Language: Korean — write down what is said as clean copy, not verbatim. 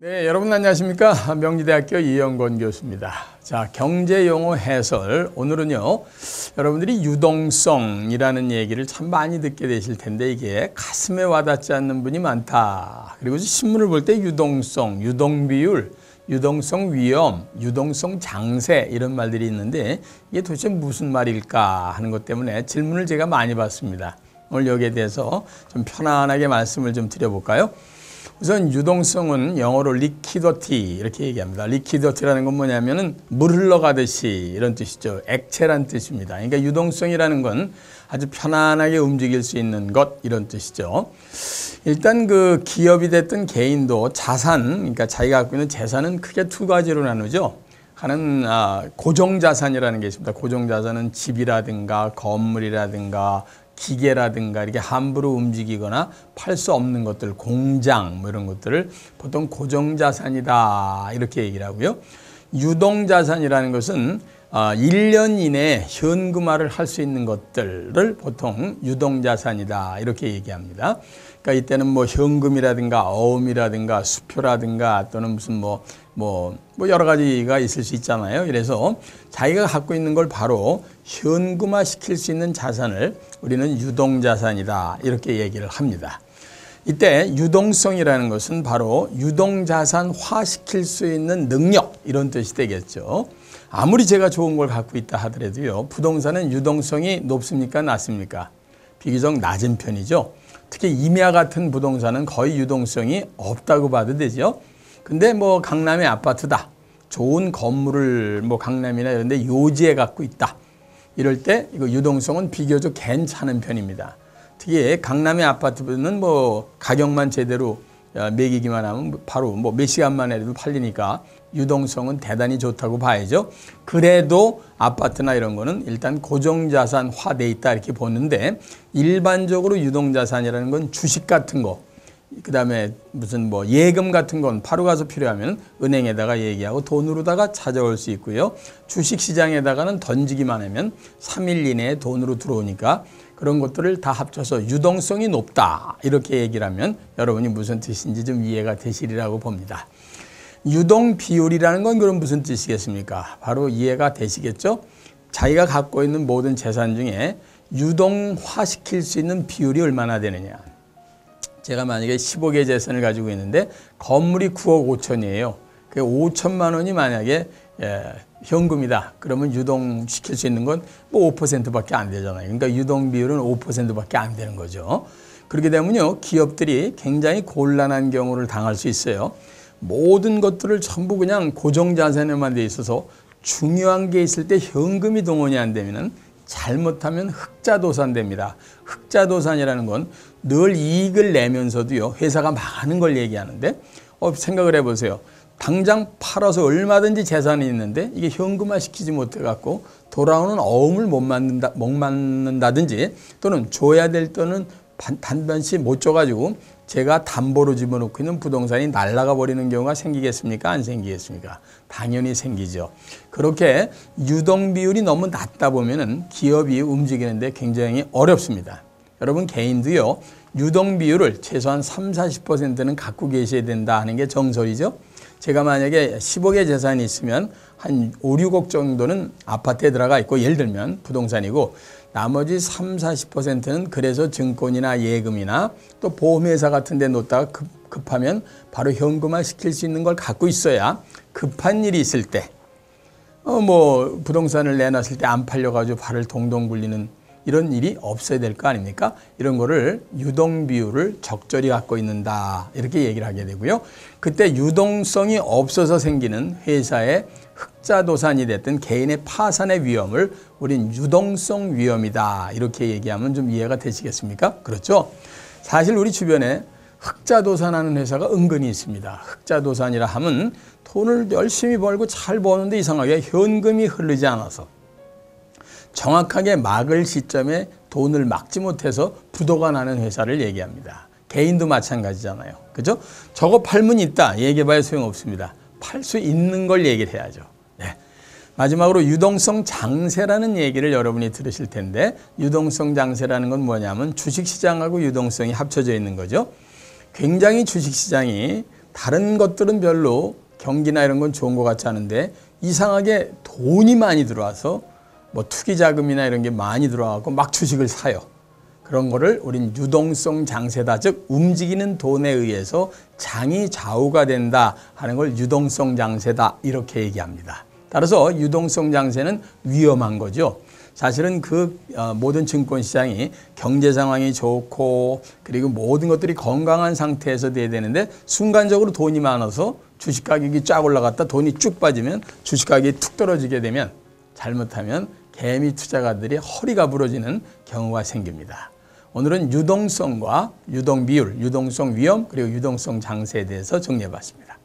네, 여러분 안녕하십니까? 명지대학교 이영건 교수입니다. 자, 경제용어 해설. 오늘은요, 여러분들이 유동성이라는 얘기를 참 많이 듣게 되실 텐데 이게 가슴에 와닿지 않는 분이 많다. 그리고 신문을 볼 때 유동성, 유동비율, 유동성 위험, 유동성 장세 이런 말들이 있는데 이게 도대체 무슨 말일까 하는 것 때문에 질문을 제가 많이 받습니다. 오늘 여기에 대해서 좀 편안하게 말씀을 좀 드려볼까요? 우선 유동성은 영어로 liquidity 이렇게 얘기합니다. liquidity라는 건 뭐냐면은 물 흘러가듯이 이런 뜻이죠. 액체란 뜻입니다. 그러니까 유동성이라는 건 아주 편안하게 움직일 수 있는 것 이런 뜻이죠. 일단 그 기업이 됐든 개인도 자산, 그러니까 자기가 갖고 있는 재산은 크게 두 가지로 나누죠. 하나는 고정자산이라는 게 있습니다. 고정자산은 집이라든가 건물이라든가 기계라든가 이렇게 함부로 움직이거나 팔 수 없는 것들, 공장 뭐 이런 것들을 보통 고정자산이다 이렇게 얘기를 하고요. 유동자산이라는 것은 1년 이내에 현금화를 할 수 있는 것들을 보통 유동자산이다 이렇게 얘기합니다. 그러니까 이때는 뭐 현금이라든가 어음이라든가 수표라든가 또는 무슨 뭐 여러 가지가 있을 수 있잖아요. 그래서 자기가 갖고 있는 걸 바로 현금화 시킬 수 있는 자산을 우리는 유동자산이다 이렇게 얘기를 합니다. 이때 유동성이라는 것은 바로 유동자산화 시킬 수 있는 능력 이런 뜻이 되겠죠. 아무리 제가 좋은 걸 갖고 있다 하더라도요. 부동산은 유동성이 높습니까? 낮습니까? 비교적 낮은 편이죠. 특히 임야 같은 부동산은 거의 유동성이 없다고 봐도 되죠. 근데 뭐 강남의 아파트다. 좋은 건물을 뭐 강남이나 이런 데 요지에 갖고 있다. 이럴 때 이거 유동성은 비교적 괜찮은 편입니다. 특히 강남의 아파트는 뭐 가격만 제대로 매기기만 하면 바로 뭐 몇 시간만 해도 팔리니까 유동성은 대단히 좋다고 봐야죠. 그래도 아파트나 이런 거는 일단 고정자산화돼 있다 이렇게 보는데 일반적으로 유동자산이라는 건 주식 같은 거, 그다음에 무슨 뭐 예금 같은 건 바로 가서 필요하면 은행에다가 얘기하고 돈으로다가 찾아올 수 있고요. 주식 시장에다가는 던지기만 하면 3일 이내에 돈으로 들어오니까 그런 것들을 다 합쳐서 유동성이 높다 이렇게 얘기를 하면 여러분이 무슨 뜻인지 좀 이해가 되시리라고 봅니다. 유동 비율이라는 건 그럼 무슨 뜻이겠습니까? 바로 이해가 되시겠죠? 자기가 갖고 있는 모든 재산 중에 유동화시킬 수 있는 비율이 얼마나 되느냐. 제가 만약에 15개 재산을 가지고 있는데 건물이 9억 5천이에요. 그 5천만 원이 만약에 현금이다. 그러면 유동시킬 수 있는 건 뭐 5%밖에 안 되잖아요. 그러니까 유동 비율은 5%밖에 안 되는 거죠. 그렇게 되면요. 기업들이 굉장히 곤란한 경우를 당할 수 있어요. 모든 것들을 전부 그냥 고정자산에만 돼 있어서 중요한 게 있을 때 현금이 동원이 안 되면은 잘못하면 흑자도산됩니다. 흑자도산이라는 건 늘 이익을 내면서도요. 회사가 망하는 걸 얘기하는데 생각을 해보세요. 당장 팔아서 얼마든지 재산이 있는데 이게 현금화 시키지 못해갖고 돌아오는 어음을 못 맞는다든지 또는 줘야 될 돈은 단번씩 못 줘가지고 제가 담보로 집어넣고 있는 부동산이 날아가 버리는 경우가 생기겠습니까? 안 생기겠습니까? 당연히 생기죠. 그렇게 유동 비율이 너무 낮다 보면은 기업이 움직이는데 굉장히 어렵습니다. 여러분 개인도요. 유동 비율을 최소한 30-40%는 갖고 계셔야 된다 하는 게 정설이죠. 제가 만약에 10억의 재산이 있으면 한 5-6억 정도는 아파트에 들어가 있고 예를 들면 부동산이고 나머지 30-40%는 그래서 증권이나 예금이나 또 보험회사 같은 데 놓다가 급하면 바로 현금화 시킬 수 있는 걸 갖고 있어야 급한 일이 있을 때 뭐 부동산을 내놨을 때 안 팔려가지고 발을 동동 굴리는 이런 일이 없어야 될 거 아닙니까? 이런 거를 유동 비율을 적절히 갖고 있는다 이렇게 얘기를 하게 되고요. 그때 유동성이 없어서 생기는 회사의 흑자도산이 됐든 개인의 파산의 위험을 우린 유동성 위험이다 이렇게 얘기하면 좀 이해가 되시겠습니까? 그렇죠? 사실 우리 주변에 흑자도산하는 회사가 은근히 있습니다. 흑자도산이라 하면 돈을 열심히 벌고 잘 버는데 이상하게 현금이 흐르지 않아서 정확하게 막을 시점에 돈을 막지 못해서 부도가 나는 회사를 얘기합니다. 개인도 마찬가지잖아요. 그죠? 저거 팔면 있다. 얘기해봐야 소용없습니다. 팔 수 있는 걸 얘기를 해야죠. 네. 마지막으로 유동성 장세라는 얘기를 여러분이 들으실 텐데 유동성 장세라는 건 뭐냐면 주식시장하고 유동성이 합쳐져 있는 거죠. 굉장히 주식시장이 다른 것들은 별로 경기나 이런 건 좋은 것 같지 않은데 이상하게 돈이 많이 들어와서 뭐 투기 자금이나 이런 게 많이 들어와서 막 주식을 사요. 그런 거를 우린 유동성 장세다. 즉 움직이는 돈에 의해서 장이 좌우가 된다 하는 걸 유동성 장세다 이렇게 얘기합니다. 따라서 유동성 장세는 위험한 거죠. 사실은 그 모든 증권시장이 경제 상황이 좋고 그리고 모든 것들이 건강한 상태에서 돼야 되는데 순간적으로 돈이 많아서 주식 가격이 쫙 올라갔다 돈이 쭉 빠지면 주식 가격이 툭 떨어지게 되면 잘못하면 개미 투자가들이 허리가 부러지는 경우가 생깁니다. 오늘은 유동성과 유동 비율, 유동성 위험 그리고 유동성 장세에 대해서 정리해 봤습니다.